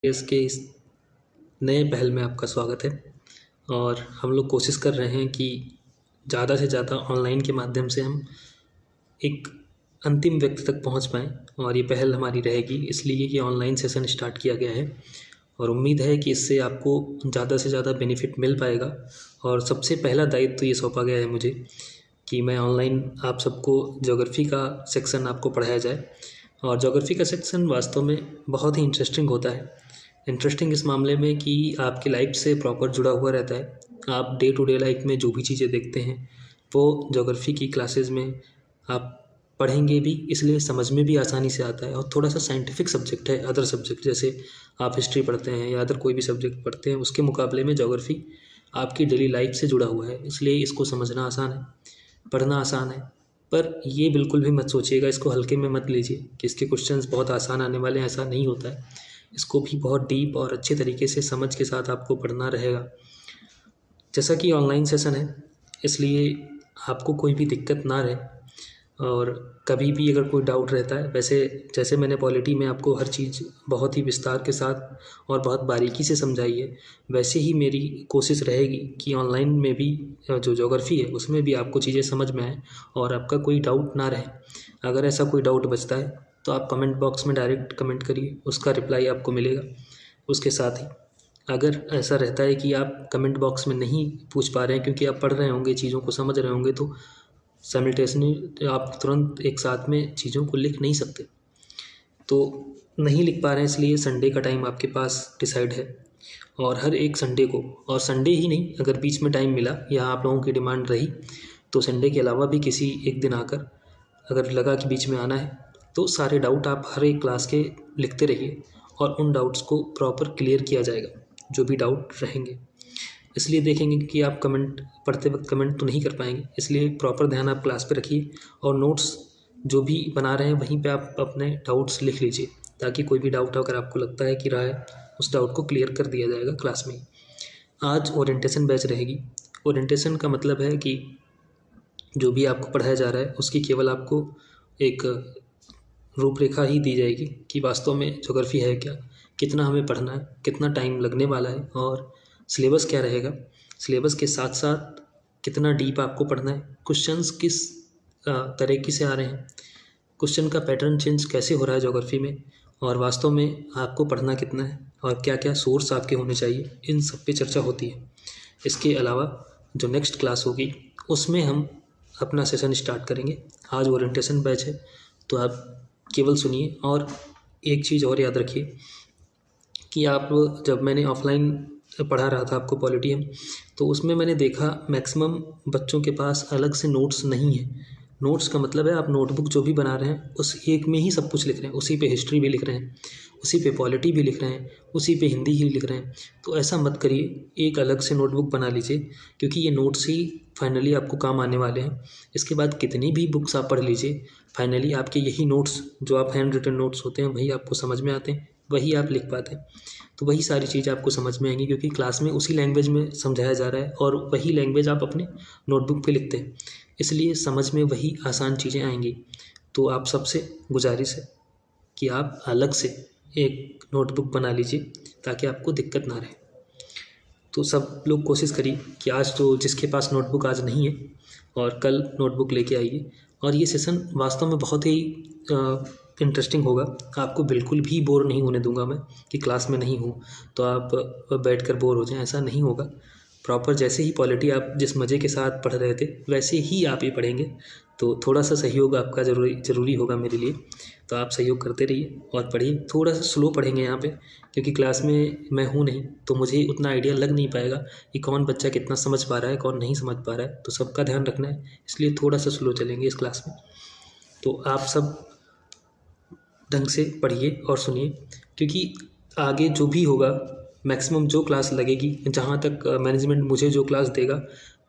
इसके इस नए पहल में आपका स्वागत है। और हम लोग कोशिश कर रहे हैं कि ज़्यादा से ज़्यादा ऑनलाइन के माध्यम से हम एक अंतिम व्यक्ति तक पहुंच पाएँ, और ये पहल हमारी रहेगी इसलिए कि ऑनलाइन सेशन स्टार्ट किया गया है और उम्मीद है कि इससे आपको ज़्यादा से ज़्यादा बेनिफिट मिल पाएगा। और सबसे पहला दायित्व तो ये सौंपा गया है मुझे कि मैं ऑनलाइन आप सबको ज्योग्राफी का सेक्शन आपको पढ़ाया जाए। और ज्योग्राफी का सेक्शन वास्तव में बहुत ही इंटरेस्टिंग होता है। इंटरेस्टिंग इस मामले में कि आपकी लाइफ से प्रॉपर जुड़ा हुआ रहता है। आप डे टू डे लाइफ में जो भी चीज़ें देखते हैं वो ज्योग्राफी की क्लासेस में आप पढ़ेंगे भी, इसलिए समझ में भी आसानी से आता है। और थोड़ा सा साइंटिफिक सब्जेक्ट है, अदर सब्जेक्ट जैसे आप हिस्ट्री पढ़ते हैं या अदर कोई भी सब्जेक्ट पढ़ते हैं उसके मुकाबले में ज्योग्राफी आपकी डेली लाइफ से जुड़ा हुआ है, इसलिए इसको समझना आसान है, पढ़ना आसान है। पर ये बिल्कुल भी मत सोचिएगा, इसको हल्के में मत लीजिए कि इसके क्वेश्चंस बहुत आसान आने वाले हैं, ऐसा नहीं होता है। इसको भी बहुत डीप और अच्छे तरीके से समझ के साथ आपको पढ़ना रहेगा। जैसा कि ऑनलाइन सेशन है इसलिए आपको कोई भी दिक्कत ना रहे, और कभी भी अगर कोई डाउट रहता है, वैसे जैसे मैंने पॉलिटी में आपको हर चीज़ बहुत ही विस्तार के साथ और बहुत बारीकी से समझाई है, वैसे ही मेरी कोशिश रहेगी कि ऑनलाइन में भी जो ज्योग्राफी है उसमें भी आपको चीज़ें समझ में आए और आपका कोई डाउट ना रहे। अगर ऐसा कोई डाउट बचता है तो आप कमेंट बॉक्स में डायरेक्ट कमेंट करिए, उसका रिप्लाई आपको मिलेगा। उसके साथ ही अगर ऐसा रहता है कि आप कमेंट बॉक्स में नहीं पूछ पा रहे हैं क्योंकि आप पढ़ रहे होंगे, चीज़ों को समझ रहे होंगे, तो साइमल्टेनियसली आप तुरंत एक साथ में चीज़ों को लिख नहीं सकते। तो नहीं लिख पा रहे हैं इसलिए संडे का टाइम आपके पास डिसाइड है, और हर एक संडे को, और संडे ही नहीं, अगर बीच में टाइम मिला या आप लोगों की डिमांड रही तो संडे के अलावा भी किसी एक दिन आकर अगर लगा कि बीच में आना है तो सारे डाउट आप हर एक क्लास के लिखते रहिए और उन डाउट्स को प्रॉपर क्लियर किया जाएगा जो भी डाउट रहेंगे। इसलिए देखेंगे कि आप कमेंट पढ़ते वक्त कमेंट तो नहीं कर पाएंगे, इसलिए प्रॉपर ध्यान आप क्लास पे रखिए और नोट्स जो भी बना रहे हैं वहीं पे आप अपने डाउट्स लिख लीजिए, ताकि कोई भी डाउट अगर आपको लगता है कि रहा है उस डाउट को क्लियर कर दिया जाएगा क्लास में। आज ओरिएंटेशन बैच रहेगी। ओरिएंटेशन का मतलब है कि जो भी आपको पढ़ाया जा रहा है उसकी केवल आपको एक रूपरेखा ही दी जाएगी कि वास्तव में ज्योग्राफी है क्या, कितना हमें पढ़ना है, कितना टाइम लगने वाला है, और सिलेबस क्या रहेगा। सिलेबस के साथ साथ कितना डीप आपको पढ़ना है, क्वेश्चंस किस तरीके से आ रहे हैं, क्वेश्चन का पैटर्न चेंज कैसे हो रहा है ज्योग्राफी में, और वास्तव में आपको पढ़ना कितना है, और क्या क्या सोर्स आपके होने चाहिए, इन सब पे चर्चा होती है। इसके अलावा जो नेक्स्ट क्लास होगी उसमें हम अपना सेशन स्टार्ट करेंगे। आज ओरिएंटेशन बैच है तो आप केवल सुनिए। और एक चीज़ और याद रखिए कि आप, जब मैंने ऑफलाइन पढ़ा रहा था आपको पॉलिटी में, तो उसमें मैंने देखा मैक्सिमम बच्चों के पास अलग से नोट्स नहीं है। नोट्स का मतलब है आप नोटबुक जो भी बना रहे हैं उस एक में ही सब कुछ लिख रहे हैं, उसी पे हिस्ट्री भी लिख रहे हैं, उसी पे पॉलिटी भी लिख रहे हैं, उसी पे हिंदी ही लिख रहे हैं। तो ऐसा मत करिए, एक अलग से नोटबुक बना लीजिए, क्योंकि ये नोट्स ही फाइनली आपको काम आने वाले हैं। इसके बाद कितनी भी बुक्स आप पढ़ लीजिए, फाइनली आपके यही नोट्स जो आप हैंड रिटन नोट्स होते हैं वही आपको समझ में आते हैं, वही आप लिख पाते हैं। तो वही सारी चीज़ आपको समझ में आएंगी, क्योंकि क्लास में उसी लैंग्वेज में समझाया जा रहा है और वही लैंग्वेज आप अपने नोटबुक पे लिखते हैं, इसलिए समझ में वही आसान चीज़ें आएंगी। तो आप सबसे गुजारिश है कि आप अलग से एक नोटबुक बना लीजिए ताकि आपको दिक्कत ना रहे। तो सब लोग कोशिश करिए कि आज तो जिसके पास नोटबुक आज नहीं है और कल नोटबुक लेके आइए। और ये सेशन वास्तव में बहुत ही इंटरेस्टिंग होगा, आपको बिल्कुल भी बोर नहीं होने दूंगा मैं कि क्लास में नहीं हूँ तो आप बैठकर बोर हो जाएं, ऐसा नहीं होगा। प्रॉपर जैसे ही पॉलिटी आप जिस मज़े के साथ पढ़ रहे थे वैसे ही आप ये पढ़ेंगे। तो थोड़ा सा सहयोग आपका ज़रूरी होगा मेरे लिए, तो आप सहयोग करते रहिए और पढ़िए। थोड़ा सा स्लो पढ़ेंगे यहाँ पे, क्योंकि क्लास में मैं हूँ नहीं तो मुझे उतना आइडिया लग नहीं पाएगा कि कौन बच्चा कितना समझ पा रहा है, कौन नहीं समझ पा रहा है, तो सबका ध्यान रखना है, इसलिए थोड़ा सा स्लो चलेंगे इस क्लास में। तो आप सब ढंग से पढ़िए और सुनिए, क्योंकि आगे जो भी होगा मैक्सिमम जो क्लास लगेगी, जहाँ तक मैनेजमेंट मुझे जो क्लास देगा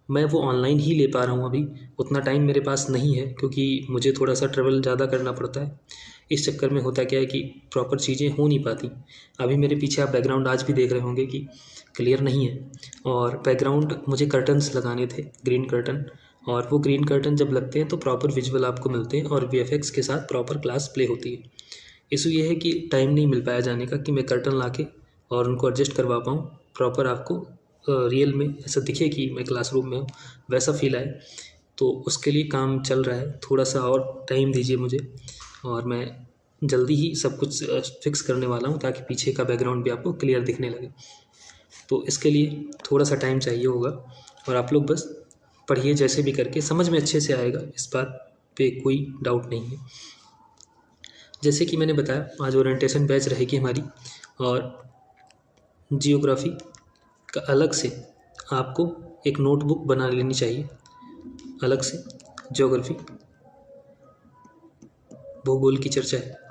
मैं वो ऑनलाइन ही ले पा रहा हूँ। अभी उतना टाइम मेरे पास नहीं है क्योंकि मुझे थोड़ा सा ट्रैवल ज़्यादा करना पड़ता है। इस चक्कर में होता क्या है कि प्रॉपर चीज़ें हो नहीं पाती। अभी मेरे पीछे आप बैकग्राउंड आज भी देख रहे होंगे कि क्लियर नहीं है, और बैकग्राउंड मुझे कर्टन्स लगाने थे, ग्रीन कर्टन, और वो ग्रीन कर्टन जब लगते हैं तो प्रॉपर विजुअल आपको मिलते हैं और वीएफएक्स के साथ प्रॉपर क्लास प्ले होती है। इशू ये है कि टाइम नहीं मिल पाया जाने का कि मैं कर्टन ला के और उनको एडजस्ट करवा पाऊँ, प्रॉपर आपको रियल में ऐसा दिखे कि मैं क्लासरूम में हूँ, वैसा फील आए। तो उसके लिए काम चल रहा है, थोड़ा सा और टाइम दीजिए मुझे और मैं जल्दी ही सब कुछ फिक्स करने वाला हूँ, ताकि पीछे का बैकग्राउंड भी आपको क्लियर दिखने लगे। तो इसके लिए थोड़ा सा टाइम चाहिए होगा और आप लोग बस पढ़िए, जैसे भी करके समझ में अच्छे से आएगा, इस बात पे कोई डाउट नहीं है। जैसे कि मैंने बताया, आज ओरिएंटेशन बैच रहेगी हमारी, और जियोग्राफी का अलग से आपको एक नोटबुक बना लेनी चाहिए, अलग से ज्योग्राफी भूगोल की चर्चा है।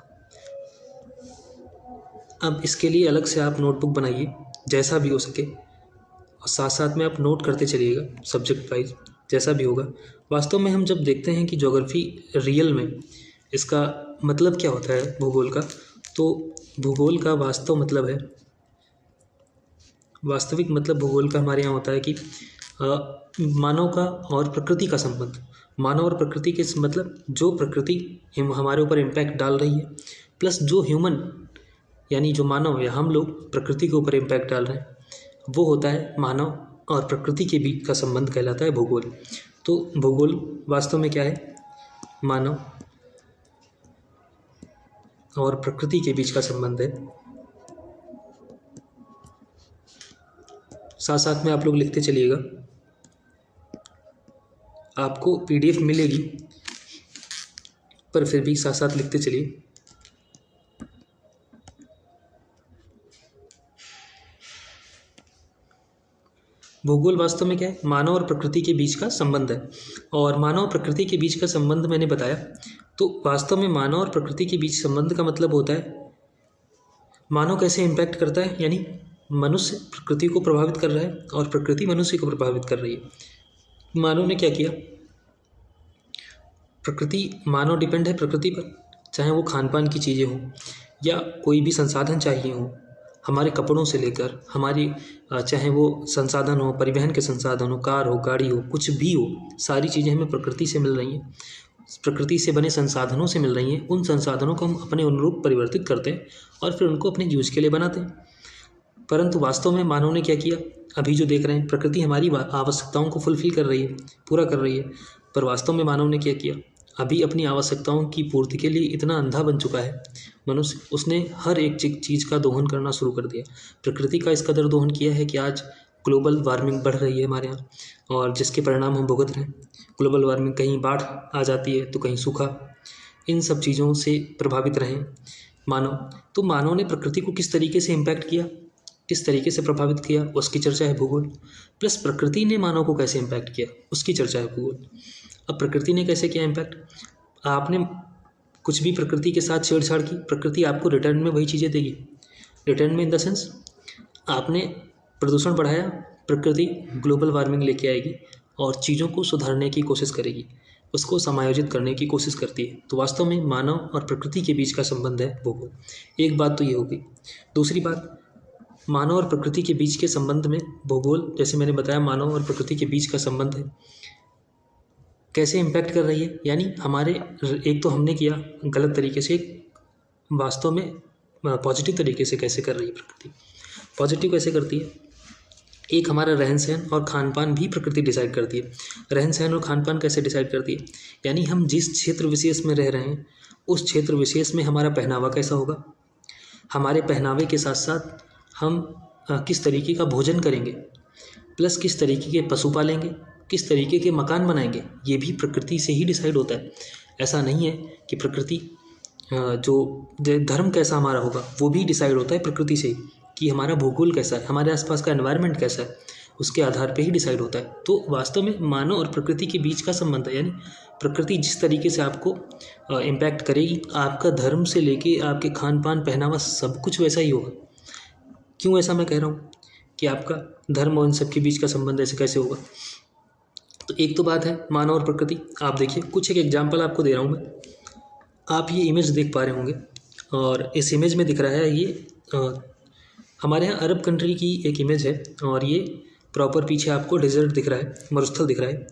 अब इसके लिए अलग से आप नोटबुक बनाइए जैसा भी हो सके, और साथ साथ में आप नोट करते चलिएगा सब्जेक्ट वाइज जैसा भी होगा। वास्तव में हम जब देखते हैं कि ज्योग्राफी रियल में इसका मतलब क्या होता है भूगोल का, तो भूगोल का वास्तविक मतलब भूगोल का हमारे यहाँ होता है कि मानव का और प्रकृति का संबंध। मानव और प्रकृति के मतलब जो प्रकृति हमारे ऊपर इम्पैक्ट डाल रही है, प्लस जो ह्यूमन यानी जो मानव या हम लोग प्रकृति के ऊपर इम्पैक्ट डाल रहे हैं, वो होता है मानव और प्रकृति के बीच का संबंध कहलाता है भूगोल। तो भूगोल वास्तव में क्या है, मानव और प्रकृति के बीच का संबंध है। साथ साथ में आप लोग लिखते चलिएगा, आपको PDF मिलेगी, पर फिर भी साथ साथ लिखते चलिए। भूगोल वास्तव में क्या है, मानव और प्रकृति के बीच का संबंध है। और मानव और प्रकृति के बीच का संबंध मैंने बताया, तो वास्तव में मानव और प्रकृति के बीच संबंध का मतलब होता है मानव कैसे इम्पैक्ट करता है, यानी मनुष्य प्रकृति को प्रभावित कर रहा है और प्रकृति मनुष्य को प्रभावित कर रही है। मानव ने क्या किया, प्रकृति, मानव डिपेंड है प्रकृति पर, चाहे वो खान पान की चीज़ें हों या कोई भी संसाधन चाहिए हों, हमारे कपड़ों से लेकर हमारी चाहे वो संसाधन हो, परिवहन के संसाधन हो, कार हो, गाड़ी हो, कुछ भी हो, सारी चीज़ें हमें प्रकृति से मिल रही हैं, प्रकृति से बने संसाधनों से मिल रही हैं। उन संसाधनों को हम अपने अनुरूप परिवर्तित करते हैं और फिर उनको अपने यूज के लिए बनाते हैं। परंतु वास्तव में मानव ने क्या किया, अभी जो देख रहे हैं, प्रकृति हमारी आवश्यकताओं को फुलफिल कर रही है, पूरा कर रही है, पर वास्तव में मानव ने क्या किया, अभी अपनी आवश्यकताओं की पूर्ति के लिए इतना अंधा बन चुका है मनुष्य, उसने हर एक चीज़ का दोहन करना शुरू कर दिया। प्रकृति का इस कदर दोहन किया है कि आज ग्लोबल वार्मिंग बढ़ रही है हमारे यहाँ, और जिसके परिणाम हम भुगत रहे हैं। ग्लोबल वार्मिंग, कहीं बाढ़ आ जाती है तो कहीं सूखा, इन सब चीज़ों से प्रभावित रहे मानव। तो मानव ने प्रकृति को किस तरीके से इम्पैक्ट किया, किस तरीके से प्रभावित किया, उसकी चर्चा है भूगोल। प्लस प्रकृति ने मानव को कैसे इम्पैक्ट किया, उसकी चर्चा है भूगोल। अब प्रकृति ने कैसे किया इम्पैक्ट, आपने कुछ भी प्रकृति के साथ छेड़छाड़ की, प्रकृति आपको रिटर्न में वही चीज़ें देगी। रिटर्न में इन द सेंस, आपने प्रदूषण बढ़ाया, प्रकृति ग्लोबल वार्मिंग लेके आएगी और चीज़ों को सुधारने की कोशिश करेगी, उसको समायोजित करने की कोशिश करती है। तो वास्तव में मानव और प्रकृति के बीच का संबंध है भूगोल। एक बात तो ये हो गई। दूसरी बात, मानव और प्रकृति के बीच के संबंध में भूगोल, जैसे मैंने बताया, मानव और प्रकृति के बीच का संबंध है, कैसे इम्पैक्ट कर रही है, यानी हमारे, एक तो हमने किया गलत तरीके से, वास्तव में पॉजिटिव तरीके से कैसे कर रही है प्रकृति। पॉजिटिव कैसे करती है, एक हमारा रहन सहन और खान पान भी प्रकृति डिसाइड करती है। रहन सहन और खान पान कैसे डिसाइड करती है, यानी हम जिस क्षेत्र विशेष में रह रहे हैं, उस क्षेत्र विशेष में हमारा पहनावा कैसा होगा, हमारे पहनावे के साथ साथ हम किस तरीके का भोजन करेंगे, प्लस किस तरीके के पशु पालेंगे, किस तरीके के मकान बनाएंगे, ये भी प्रकृति से ही डिसाइड होता है। ऐसा नहीं है कि प्रकृति, जो धर्म कैसा हमारा होगा वो भी डिसाइड होता है प्रकृति से ही, कि हमारा भूगोल कैसा है, हमारे आसपास का एनवायरनमेंट कैसा है, उसके आधार पे ही डिसाइड होता है। तो वास्तव में मानव और प्रकृति के बीच का संबंध है, यानी प्रकृति जिस तरीके से आपको इम्पैक्ट करेगी, आपका धर्म से लेके आपके खान पान, पहनावा, सब कुछ वैसा ही होगा। क्यों ऐसा मैं कह रहा हूँ कि आपका धर्म और इन सब के बीच का संबंध ऐसे कैसे होगा, तो एक तो बात है मानव और प्रकृति। आप देखिए, कुछ एक एग्जाम्पल आपको दे रहा हूँ मैं, आप ये इमेज देख पा रहे होंगे, और इस इमेज में दिख रहा है ये हमारे यहाँ अरब कंट्री की एक इमेज है, और ये प्रॉपर पीछे आपको डेजर्ट दिख रहा है, मरुस्थल दिख रहा है।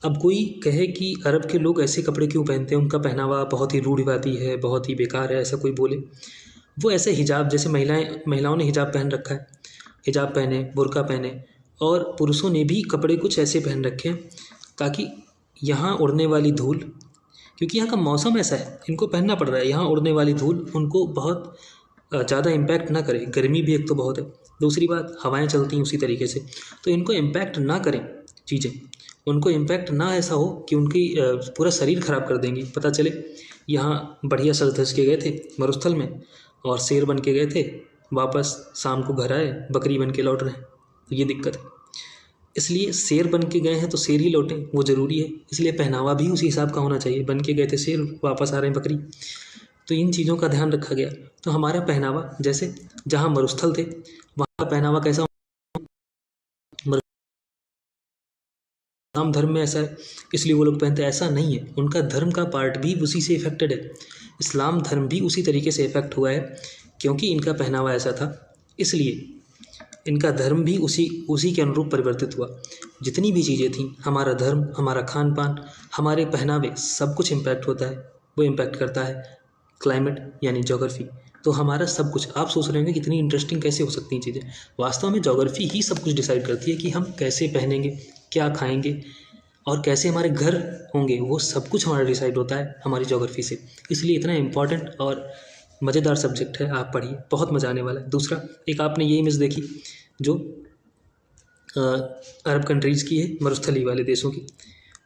अब कोई कहे कि अरब के लोग ऐसे कपड़े क्यों पहनते हैं, उनका पहनावा बहुत ही रूढ़िवादी है, बहुत ही बेकार है, ऐसा कोई बोले, वो ऐसे हिजाब, जैसे महिलाओं ने हिजाब पहन रखा है, हिजाब पहने, बुर्का पहने, और पुरुषों ने भी कपड़े कुछ ऐसे पहन रखे हैं ताकि यहाँ उड़ने वाली धूल, क्योंकि यहाँ का मौसम ऐसा है, इनको पहनना पड़ रहा है, यहाँ उड़ने वाली धूल उनको बहुत ज़्यादा इम्पैक्ट ना करे। गर्मी भी एक तो बहुत है, दूसरी बात हवाएं चलती हैं उसी तरीके से, तो इनको इम्पैक्ट ना करें चीज़ें, उनको इम्पैक्ट ना ऐसा हो कि उनकी पूरा शरीर ख़राब कर देंगी। पता चले यहाँ बढ़िया सज धज के गए थे मरुस्थल में और शेर बन के गए थे, वापस शाम को घर आए बकरी बन के लौट रहे हैं, तो ये दिक्कत है। इसलिए शेर बन के गए हैं तो शेर ही लौटें, वो ज़रूरी है, इसलिए पहनावा भी उसी हिसाब का होना चाहिए। बन के गए थे शेर, वापस आ रहे हैं बकरी, तो इन चीज़ों का ध्यान रखा गया। तो हमारा पहनावा, जैसे जहाँ मरुस्थल थे वहाँ का पहनावा कैसा, इस्लाम धर्म में ऐसा है इसलिए वो लोग पहनते हैं, ऐसा नहीं है। उनका धर्म का पार्ट भी उसी से इफेक्टेड है, इस्लाम धर्म भी उसी तरीके से इफेक्ट हुआ है, क्योंकि इनका पहनावा ऐसा था, इसलिए इनका धर्म भी उसी के अनुरूप परिवर्तित हुआ। जितनी भी चीज़ें थीं, हमारा धर्म, हमारा खान पान, हमारे पहनावे, सब कुछ इम्पैक्ट होता है। वो इम्पैक्ट करता है क्लाइमेट यानी जोग्राफी। तो हमारा सब कुछ, आप सोच रहे होंगे कितनी इंटरेस्टिंग कैसे हो सकती हैं चीज़ें, वास्तव में जोग्राफी ही सब कुछ डिसाइड करती है कि हम कैसे पहनेंगे, क्या खाएंगे और कैसे हमारे घर होंगे, वो सब कुछ हमारा डिसाइड होता है हमारी जोग्राफी से। इसलिए इतना इम्पॉर्टेंट और मज़ेदार सब्जेक्ट है, आप पढ़िए, बहुत मज़ा आने वाला है। दूसरा, एक आपने ये इमेज देखी जो अरब कंट्रीज़ की है, मरुस्थली वाले देशों की।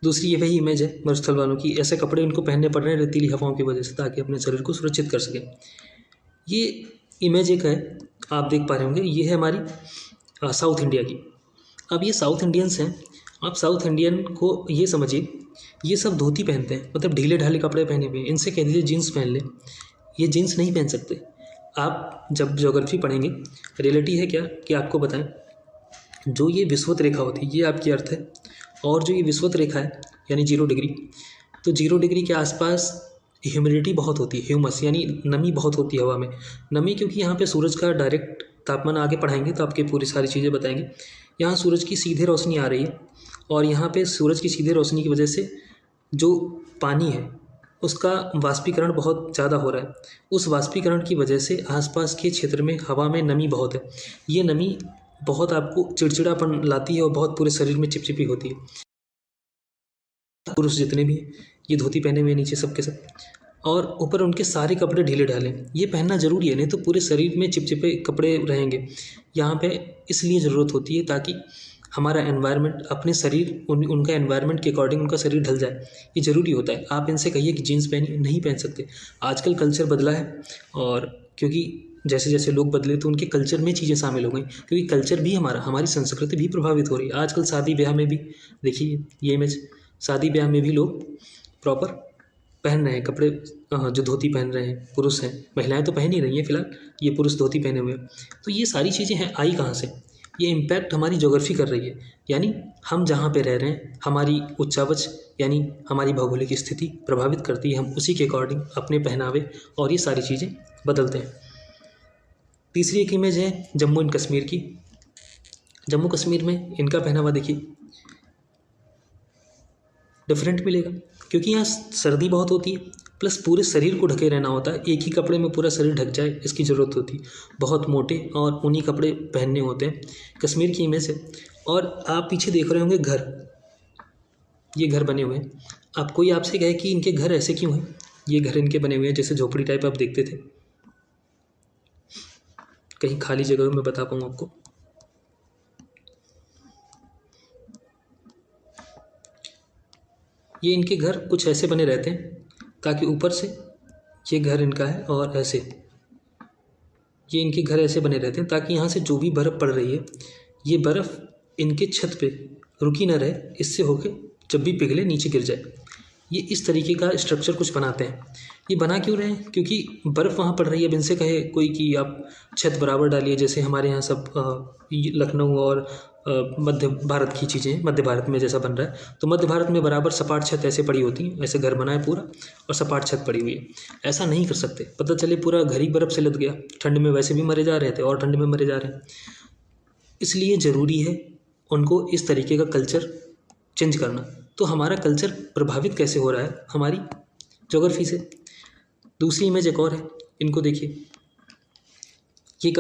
दूसरी ये वही इमेज है मरुस्थल वालों की, ऐसे कपड़े उनको पहनने पड़ रहे हैं रेतीली हवाओं की वजह से, ताकि अपने शरीर को सुरक्षित कर सकें। ये इमेज एक है, आप देख पा रहे होंगे, ये है हमारी साउथ इंडिया की। अब ये साउथ इंडियंस हैं, आप साउथ इंडियन को ये समझिए, ये सब धोती पहनते हैं, मतलब ढीले ढाले कपड़े पहने हुए हैं। इनसे कह दीजिए जीन्स पहन ले, ये जीन्स नहीं पहन सकते। आप जब ज्योग्राफी पढ़ेंगे, रियलिटी है क्या कि आपको बताएं, जो ये विषुवत रेखा होती है ये आपकी अर्थ है, और जो ये विषुवत रेखा है यानी 0 डिग्री, तो 0 डिग्री के आसपास ह्यूमिडिटी बहुत होती है, ह्यूमस यानी नमी बहुत होती है हवा में। नमी, क्योंकि यहाँ पे सूरज का डायरेक्ट तापमान, आगे पढ़ाएंगे तो आपके पूरी सारी चीज़ें बताएंगे। यहाँ सूरज की सीधे रोशनी आ रही है, और यहाँ पे सूरज की सीधे रोशनी की वजह से जो पानी है उसका वाष्पीकरण बहुत ज़्यादा हो रहा है। उस वाष्पीकरण की वजह से आसपास के क्षेत्र में हवा में नमी बहुत है। ये नमी बहुत आपको चिड़चिड़ापन लाती है और बहुत पूरे शरीर में चिपचिपी होती है। पुरुष जितने भी हैं ये धोती पहने हुए नीचे सब के सब, और ऊपर उनके सारे कपड़े ढीले ढाले। ये पहनना ज़रूरी है, नहीं तो पूरे शरीर में चिपचिपे कपड़े रहेंगे। यहाँ पे इसलिए ज़रूरत होती है ताकि हमारा एनवायरनमेंट, अपने शरीर उनका एनवायरनमेंट के अकॉर्डिंग उनका शरीर ढल जाए, ये ज़रूरी होता है। आप इनसे कहिए कि जीन्स पहनिए, नहीं पहन सकते। आजकल कल्चर बदला है, और क्योंकि जैसे जैसे लोग बदले तो उनके कल्चर में चीज़ें शामिल हो गई, क्योंकि कल्चर भी हमारी संस्कृति भी प्रभावित हो रही है। आजकल शादी ब्याह में भी देखिए ये इमेज, शादी ब्याह में भी लोग प्रॉपर पहन रहे हैं कपड़े, जो धोती पहन रहे हैं पुरुष हैं, महिलाएं तो पहन ही रही हैं फिलहाल, ये पुरुष धोती पहने हुए हैं। तो ये सारी चीज़ें हैं, आई कहाँ से, ये इम्पैक्ट हमारी ज्योग्राफी कर रही है, यानी हम जहाँ पे रह रहे हैं हमारी उच्चावच यानी हमारी भौगोलिक स्थिति प्रभावित करती है। हम उसी के अकॉर्डिंग अपने पहनावे और ये सारी चीज़ें बदलते हैं। तीसरी एक इमेज है जम्मू एंड कश्मीर की। जम्मू कश्मीर में इनका पहनावा देखिए, डिफरेंट मिलेगा, क्योंकि यहाँ सर्दी बहुत होती है, प्लस पूरे शरीर को ढके रहना होता है। एक ही कपड़े में पूरा शरीर ढक जाए इसकी ज़रूरत होती है, बहुत मोटे और ऊनी कपड़े पहनने होते हैं। कश्मीर की इमेज है, और आप पीछे देख रहे होंगे घर, ये घर बने हुए हैं। आप कोई आपसे कहे कि इनके घर ऐसे क्यों हैं, ये घर इनके बने हुए हैं जैसे झोपड़ी टाइप आप देखते थे, कहीं खाली जगह में बता पाऊँ आपको। ये इनके घर कुछ ऐसे बने रहते हैं ताकि ऊपर से, ये घर इनका है और ऐसे, ये इनके घर ऐसे बने रहते हैं ताकि यहाँ से जो भी बर्फ़ पड़ रही है ये बर्फ़ इनके छत पे रुकी ना रहे, इससे होके जब भी पिघले नीचे गिर जाए। ये इस तरीके का स्ट्रक्चर कुछ बनाते हैं। ये बना क्यों रहे हैं, क्योंकि बर्फ़ वहाँ पड़ रही है। अब इनसे कहे कोई कि आप छत बराबर डालिए, जैसे हमारे यहाँ सब लखनऊ और मध्य भारत की चीज़ें, मध्य भारत में जैसा बन रहा है, तो मध्य भारत में बराबर सपाट छत ऐसे पड़ी होती हैं, ऐसे घर बना है पूरा और सपाट छत पड़ी हुई है। ऐसा नहीं कर सकते, पता चले पूरा घर ही बर्फ़ से लद गया, ठंड में वैसे भी मरे जा रहे थे और ठंड में मरे जा रहे हैं। इसलिए ज़रूरी है उनको इस तरीके का कल्चर चेंज करना। तो हमारा कल्चर प्रभावित कैसे हो रहा है, हमारी ज्योग्राफी से। दूसरी इमेज एक और है, इनको देखिए, ये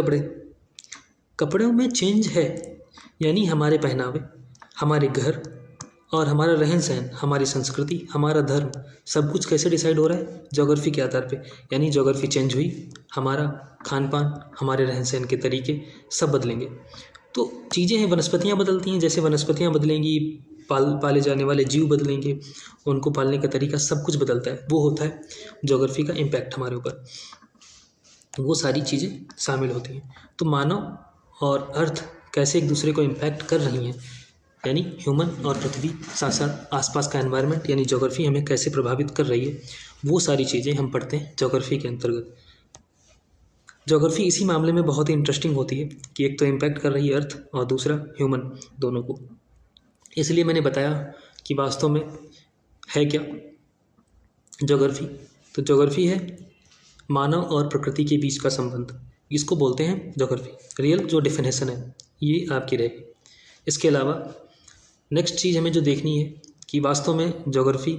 कपड़ों में चेंज है, यानी हमारे पहनावे, हमारे घर और हमारा रहन सहन, हमारी संस्कृति, हमारा धर्म, सब कुछ कैसे डिसाइड हो रहा है? ज्योग्राफी के आधार पे। यानी ज्योग्राफी चेंज हुई, हमारा खान पान, हमारे रहन सहन के तरीके सब बदलेंगे। तो चीज़ें हैं, वनस्पतियाँ बदलती हैं, जैसे वनस्पतियाँ बदलेंगी, पाले जाने वाले जीव बदलेंगे, उनको पालने का तरीका सब कुछ बदलता है। वो होता है ज्योग्राफी का इम्पैक्ट हमारे ऊपर, वो सारी चीज़ें शामिल होती हैं। तो मानव और अर्थ कैसे एक दूसरे को इम्पैक्ट कर रही हैं, यानी ह्यूमन और पृथ्वी, साथ साथ आसपास का एनवायरनमेंट यानी ज्योग्राफी हमें कैसे प्रभावित कर रही है, वो सारी चीज़ें हम पढ़ते हैं ज्योग्राफी के अंतर्गत। ज्योग्राफी इसी मामले में बहुत ही इंटरेस्टिंग होती है कि एक तो इम्पैक्ट कर रही है अर्थ और दूसरा ह्यूमन, दोनों को। इसलिए मैंने बताया कि वास्तव में है क्या ज्योग्राफी। तो ज्योग्राफी है मानव और प्रकृति के बीच का संबंध, इसको बोलते हैं ज्योग्राफी। रियल जो डेफिनेशन है ये आपकी रहेगी। इसके अलावा नेक्स्ट चीज़ हमें जो देखनी है कि वास्तव में ज्योग्राफी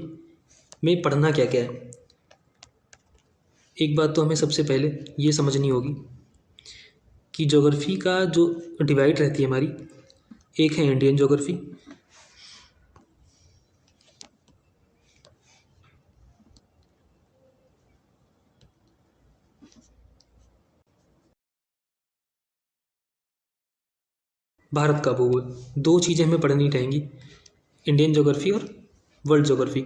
में पढ़ना क्या क्या है। एक बात तो हमें सबसे पहले ये समझनी होगी कि ज्योग्राफी का जो डिवाइड रहती है हमारी, एक है इंडियन ज्योग्राफी, भारत का भूगोल। दो चीज़ें हमें पढ़नी रहेंगी, इंडियन ज्योग्राफी और वर्ल्ड ज्योग्राफी।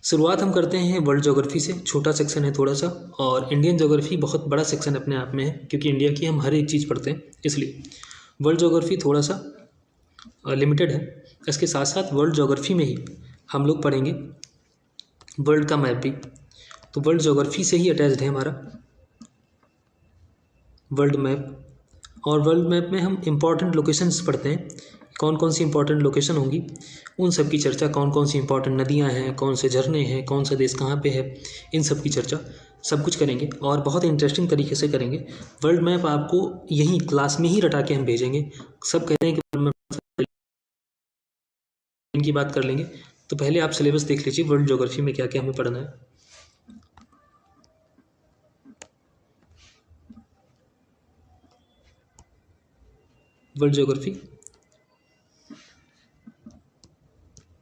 शुरुआत हम करते हैं वर्ल्ड ज्योग्राफी से, छोटा सेक्शन है थोड़ा सा, और इंडियन ज्योग्राफी बहुत बड़ा सेक्शन अपने आप में है, क्योंकि इंडिया की हम हर एक चीज़ पढ़ते हैं, इसलिए वर्ल्ड ज्योग्राफी थोड़ा सा लिमिटेड है। इसके साथ साथ वर्ल्ड ज्योग्राफी में ही हम लोग पढ़ेंगे वर्ल्ड का मैप भी। तो वर्ल्ड ज्योग्राफी से ही अटैच्ड है हमारा वर्ल्ड मैप, और वर्ल्ड मैप में हम इम्पॉर्टेंट लोकेशंस पढ़ते हैं, कौन कौन सी इंपॉर्टेंट लोकेशन होंगी उन सब की चर्चा, कौन कौन सी इंपॉर्टेंट नदियाँ हैं, कौन से झरने हैं, कौन सा देश कहाँ पे है, इन सब की चर्चा सब कुछ करेंगे और बहुत इंटरेस्टिंग तरीके से करेंगे। वर्ल्ड मैप आपको यहीं क्लास में ही रटा के हम भेजेंगे। सब कहते हैं कि वर्ल्ड मैप इनकी बात कर लेंगे, तो पहले आप सिलेबस देख लीजिए वर्ल्ड ज्योग्राफी में क्या क्या हमें पढ़ना है। वर्ल्ड ज्योग्राफी,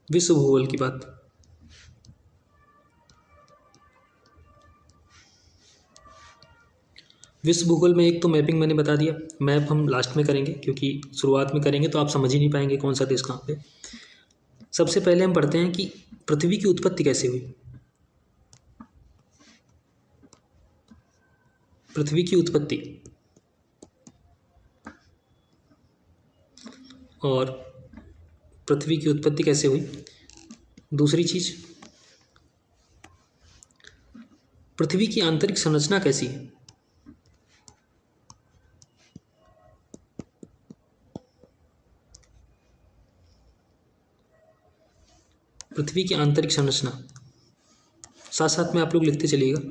विश्व भूगोल की बात। विश्व भूगोल में एक तो मैपिंग मैंने बता दिया, मैप हम लास्ट में करेंगे क्योंकि शुरुआत में करेंगे तो आप समझ ही नहीं पाएंगे कौन सा देश कहाँ पे। सबसे पहले हम पढ़ते हैं कि पृथ्वी की उत्पत्ति कैसे हुई। पृथ्वी की उत्पत्ति और पृथ्वी की उत्पत्ति कैसे हुई। दूसरी चीज, पृथ्वी की आंतरिक संरचना कैसी है। पृथ्वी की आंतरिक संरचना, साथ साथ में आप लोग लिखते चलिएगा।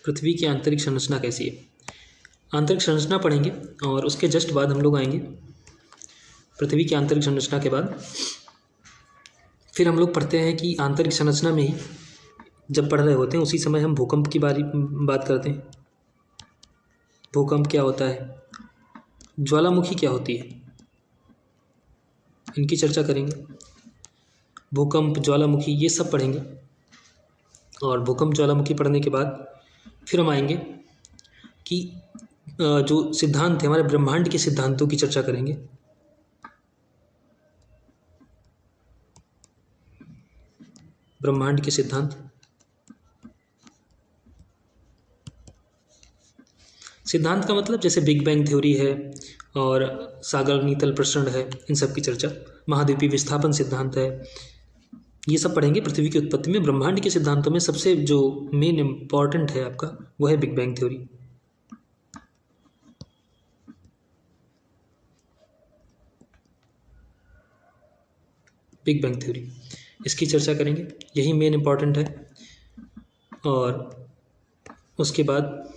पृथ्वी की आंतरिक संरचना कैसी है, आंतरिक संरचना पढ़ेंगे और उसके जस्ट बाद हम लोग आएंगे पृथ्वी की आंतरिक संरचना के बाद फिर हम लोग पढ़ते हैं कि आंतरिक संरचना में ही जब पढ़ रहे होते हैं उसी समय हम भूकंप की बात करते हैं। भूकंप क्या होता है, ज्वालामुखी क्या होती है, इनकी चर्चा करेंगे। भूकंप, ज्वालामुखी, ये सब पढ़ेंगे और भूकंप ज्वालामुखी पढ़ने के बाद फिर हम आएंगे कि जो सिद्धांत है हमारे ब्रह्मांड के सिद्धांतों की चर्चा करेंगे। ब्रह्मांड के सिद्धांत, सिद्धांत का मतलब जैसे बिग बैंग थ्योरी है और सागर नीतल प्रसरण है, इन सब की चर्चा। महाद्वीपीय विस्थापन सिद्धांत है, ये सब पढ़ेंगे। पृथ्वी की उत्पत्ति में ब्रह्मांड के सिद्धांतों में सबसे जो मेन इम्पॉर्टेंट है आपका वो है big bang theory. Big bang theory, इसकी चर्चा करेंगे, यही मेन इम्पॉर्टेंट है। और उसके बाद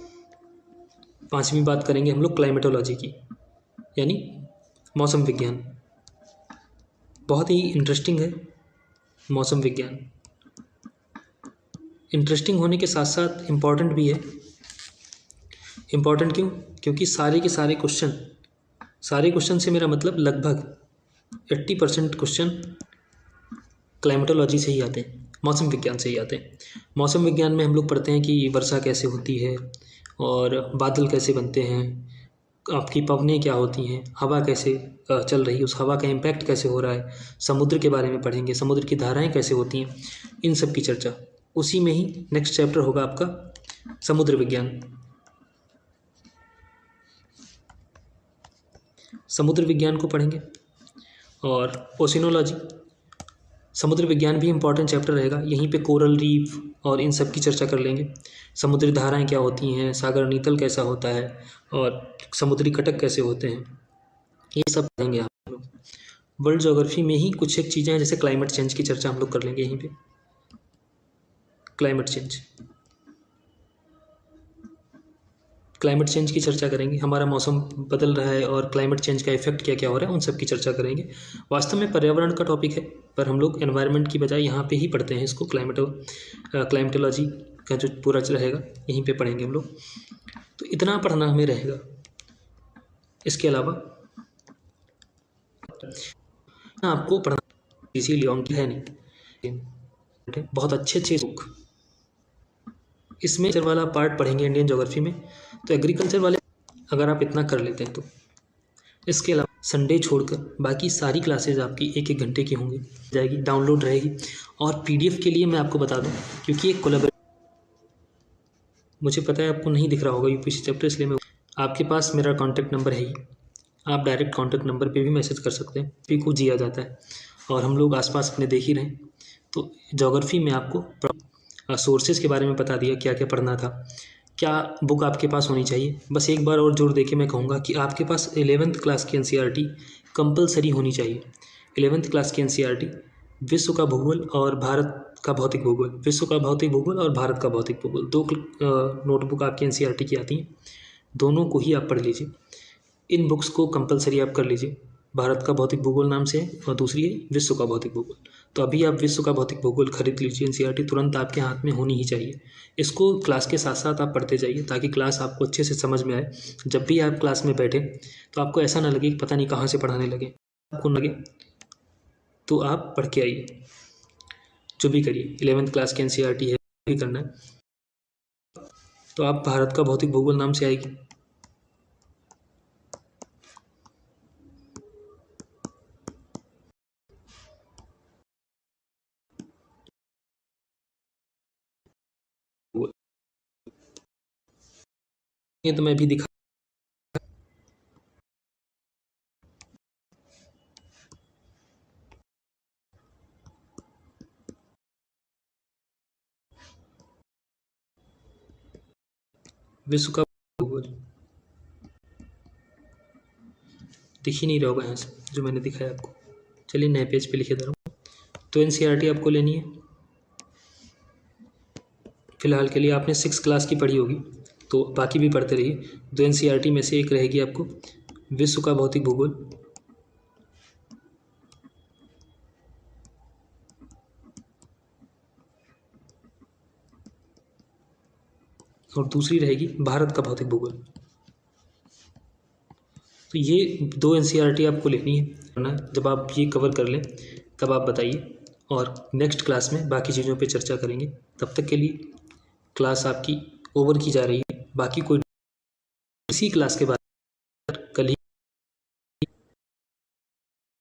पांचवी बात करेंगे हम लोग क्लाइमेटोलॉजी की, यानी मौसम विज्ञान। बहुत ही इंटरेस्टिंग है मौसम विज्ञान इंटरेस्टिंग होने के साथ साथ इम्पॉर्टेंट भी है। इम्पॉर्टेंट क्यों? क्योंकि सारे के सारे क्वेश्चन से मेरा मतलब लगभग 80% क्वेश्चन क्लाइमेटोलॉजी से ही आते हैं, मौसम विज्ञान से ही आते हैं। मौसम विज्ञान में हम लोग पढ़ते हैं कि वर्षा कैसे होती है और बादल कैसे बनते हैं, आपकी पवनें क्या होती हैं, हवा कैसे चल रही है, उस हवा का इम्पैक्ट कैसे हो रहा है, समुद्र के बारे में पढ़ेंगे, समुद्र की धाराएं कैसे होती हैं, इन सब की चर्चा। उसी में ही नेक्स्ट चैप्टर होगा आपका समुद्र विज्ञान। समुद्र विज्ञान को पढ़ेंगे और ओशिनोलॉजी, समुद्र विज्ञान भी इम्पॉर्टेंट चैप्टर रहेगा। यहीं पे कोरल रीफ और इन सब की चर्चा कर लेंगे। समुद्री धाराएं क्या होती हैं, सागर नीतल कैसा होता है और समुद्री कटक कैसे होते हैं, ये सब पढ़ेंगे हम लोग। वर्ल्ड ज्योग्राफी में ही कुछ एक चीज़ें हैं, जैसे क्लाइमेट चेंज की चर्चा हम लोग कर लेंगे यहीं पे। क्लाइमेट चेंज की चर्चा करेंगे, हमारा मौसम बदल रहा है और क्लाइमेट चेंज का इफेक्ट क्या क्या हो रहा है, उन सब की चर्चा करेंगे। वास्तव में पर्यावरण का टॉपिक है, पर हम लोग एनवायरनमेंट की बजाय यहाँ पे ही पढ़ते हैं इसको। क्लाइमेटोलॉजी का जो पूरा रहेगा यहीं पे पढ़ेंगे हम लोग। तो इतना पढ़ना हमें रहेगा। इसके अलावा आपको पढ़ना इसी लियोन की है नहीं, बहुत अच्छे बुक। इसमें एग्रीकल्चर वाला पार्ट पढ़ेंगे इंडियन ज्योग्राफी में, तो एग्रीकल्चर वाले अगर आप इतना कर लेते हैं तो। इसके अलावा संडे छोड़कर बाकी सारी क्लासेज आपकी 1-1 घंटे की होंगी, जाएगी, डाउनलोड रहेगी। और पीडीएफ के लिए मैं आपको बता दूं, क्योंकि एक कोलैबोरेशन, मुझे पता है आपको नहीं दिख रहा होगा यूपीएससी चैप्टर, इसलिए मैं, आपके पास मेरा कॉन्टैक्ट नंबर है ही, आप डायरेक्ट कॉन्टैक्ट नंबर पे भी मैसेज कर सकते हैं, पी को जिया जाता है और हम लोग आसपास अपने देख ही रहे हैं। तो ज्योग्राफी में आपको सोर्सेज के बारे में बता दिया, क्या क्या पढ़ना था, क्या बुक आपके पास होनी चाहिए। बस एक बार और जोर देके मैं कहूँगा कि आपके पास 11th क्लास की एनसीईआरटी कंपलसरी होनी चाहिए। 11th क्लास की एनसीईआरटी विश्व का भूगोल और भारत का भौतिक भूगोल, विश्व का भौतिक भूगोल और भारत का भौतिक भूगोल, 2 नोटबुक आपकी एनसीईआरटी की आती हैं, दोनों को ही आप पढ़ लीजिए। इन बुक्स को कंपलसरी आप कर लीजिए। भारत का भौतिक भूगोल नाम से है और दूसरी है विश्व का भौतिक भूगोल। तो अभी आप विश्व का भौतिक भूगोल खरीद लीजिए, एनसीईआरटी तुरंत आपके हाथ में होनी ही चाहिए। इसको क्लास के साथ साथ आप पढ़ते जाइए, ताकि क्लास आपको अच्छे से समझ में आए। जब भी आप क्लास में बैठे तो आपको ऐसा ना लगे कि पता नहीं कहाँ से पढ़ाने लगे, आपको लगे तो आप पढ़ के आइए। जो भी करिए, 11th क्लास की एनसीईआरटी है, भी करना है तो आप भारत का भौतिक भूगोल नाम से आएगी। ये तो मैं भी दिखा, विश्व का भूगोल दिख ही नहीं रहा होगा यहाँ से, जो मैंने दिखाया आपको। चलिए नए पेज पे लिखे दे रहा हूँ। तो एनसीईआरटी आपको लेनी है। फिलहाल के लिए आपने 6 क्लास की पढ़ी होगी, तो बाकी भी पढ़ते रहिए। 2 एनसीईआरटी में से एक रहेगी आपको विश्व का भौतिक भूगोल, और दूसरी रहेगी भारत का भौतिक भूगोल। तो ये 2 एनसीईआरटी आपको लिखनी है ना। जब आप ये कवर कर लें तब आप बताइए, और नेक्स्ट क्लास में बाकी चीज़ों पे चर्चा करेंगे। तब तक के लिए क्लास आपकी ओवर की जा रही है। बाकी कोई इसी क्लास के बाद